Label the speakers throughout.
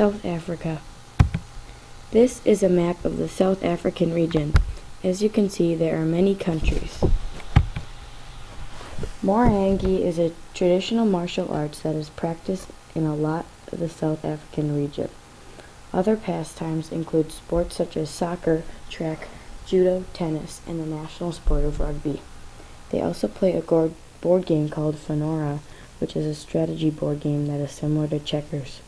Speaker 1: South Africa. This is a map of the South African region. As you can see, there are many countries. Morangi is a traditional martial arts that is practiced in a lot of the South African region. Other pastimes include sports such as soccer, track, judo, tennis, and the national sport of rugby. They also play a board game called Fanora, which is a strategy board game that is similar to checkers.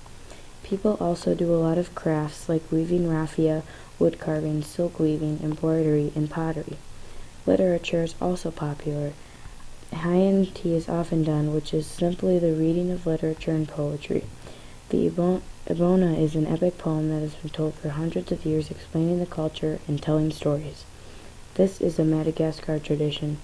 Speaker 1: People also do a lot of crafts like weaving raffia, wood carving, silk weaving, embroidery, and pottery. Literature is also popular. High tea is often done, which is simply the reading of literature and poetry. The Ibona is an epic poem that has been told for hundreds of years explaining the culture and telling stories. This is a Madagascar tradition.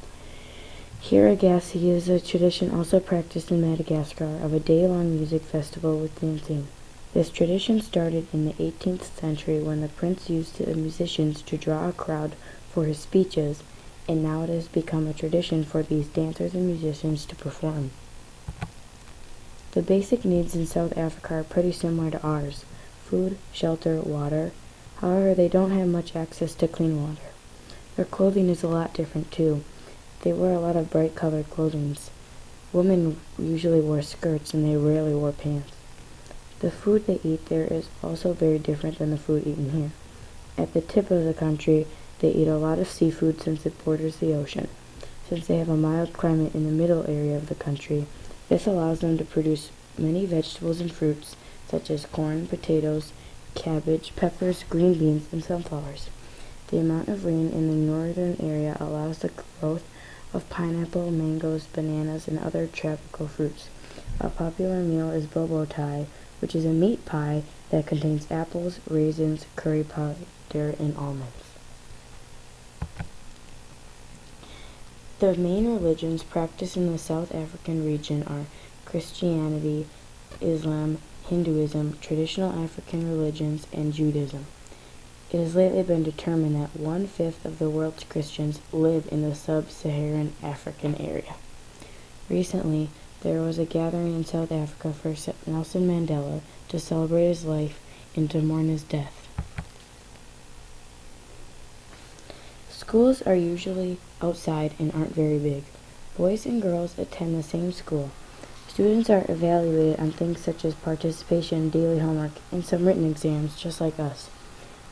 Speaker 1: Hiragasi is a tradition also practiced in Madagascar of a day-long music festival with dancing. This tradition started in the 18th century when the prince used the musicians to draw a crowd for his speeches, and now it has become a tradition for these dancers and musicians to perform. The basic needs in South Africa are pretty similar to ours: food, shelter, water. However, they don't have much access to clean water. Their clothing is a lot different too. They wear a lot of bright colored clothing. Women usually wear skirts and they rarely wear pants. The food they eat there is also very different than the food eaten here. At the tip of the country, they eat a lot of seafood since it borders the ocean. Since they have a mild climate in the middle area of the country, this allows them to produce many vegetables and fruits such as corn, potatoes, cabbage, peppers, green beans, and sunflowers. The amount of rain in the northern area allows the growth of pineapple, mangoes, bananas, and other tropical fruits. A popular meal is bobo tie, which is a meat pie that contains apples, raisins, curry powder, and almonds. The main religions practiced in the South African region are Christianity, Islam, Hinduism, traditional African religions, and Judaism. It has lately been determined that 1/5 of the world's Christians live in the sub-Saharan African area. Recently, there was a gathering in South Africa for Nelson Mandela to celebrate his life and to mourn his death. Schools are usually outside and aren't very big. Boys and girls attend the same school. Students are evaluated on things such as participation, daily homework, and some written exams, just like us.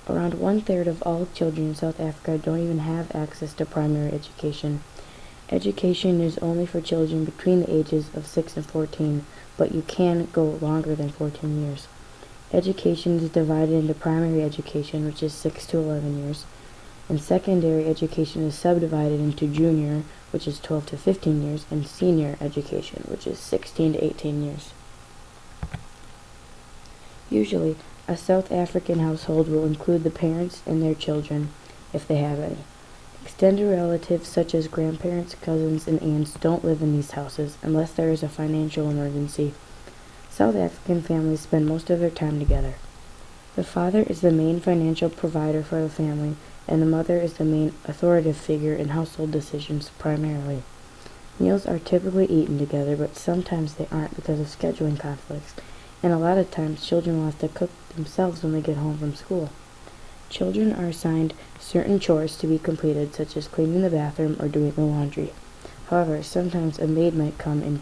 Speaker 1: Around 1/3 of all children in South Africa don't even have access to primary education. Education is only for children between the ages of 6 and 14, but you can go longer than 14 years. Education is divided into primary education, which is 6 to 11 years, and secondary education is subdivided into junior, which is 12 to 15 years, and senior education, which is 16 to 18 years. Usually, a South African household will include the parents and their children, if they have any. Extended relatives such as grandparents, cousins, and aunts don't live in these houses unless there is a financial emergency. South African families spend most of their time together. The father is the main financial provider for the family, and the mother is the main authoritative figure in household decisions primarily. Meals are typically eaten together, but sometimes they aren't because of scheduling conflicts, and a lot of times children will have to cook themselves when they get home from school. Children are assigned certain chores to be completed, such as cleaning the bathroom or doing the laundry. However, sometimes a maid might come in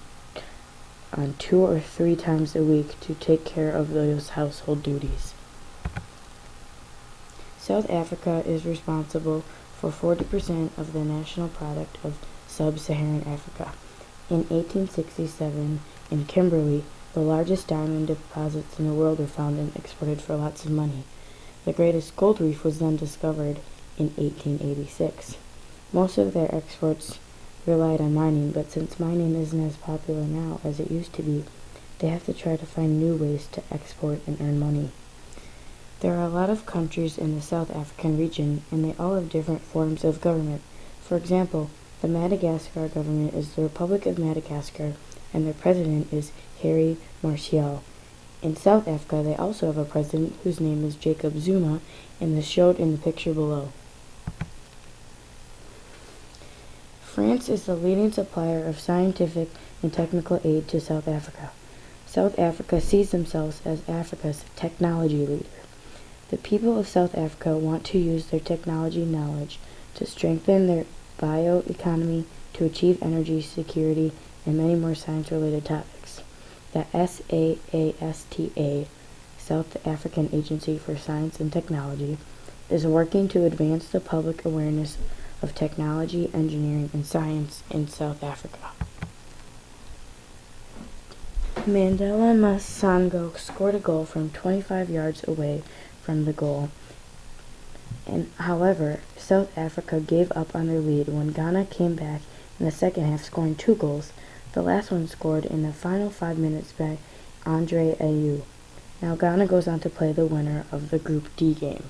Speaker 1: on 2 or 3 times a week to take care of those household duties. South Africa is responsible for 40% of the national product of sub-Saharan Africa. In 1867, in Kimberley, the largest diamond deposits in the world were found and exported for lots of money. The greatest gold reef was then discovered in 1886. Most of their exports relied on mining, but since mining isn't as popular now as it used to be, they have to try to find new ways to export and earn money. There are a lot of countries in the South African region, and they all have different forms of government. For example, the Madagascar government is the Republic of Madagascar, and their president is Harry Martial. In South Africa, they also have a president whose name is Jacob Zuma, and is showed in the picture below. France is the leading supplier of scientific and technical aid to South Africa. South Africa sees themselves as Africa's technology leader. The people of South Africa want to use their technology knowledge to strengthen their bioeconomy, to achieve energy security, and many more science-related topics. The SAASTA, South African Agency for Science and Technology, is working to advance the public awareness of technology, engineering, and science in South Africa. Mandela Masango scored a goal from 25 yards away from the goal. However, South Africa gave up on their lead when Ghana came back in the second half, scoring 2 goals, the last one scored in the final 5 minutes by Andre Ayew. Now Ghana goes on to play the winner of the Group D game.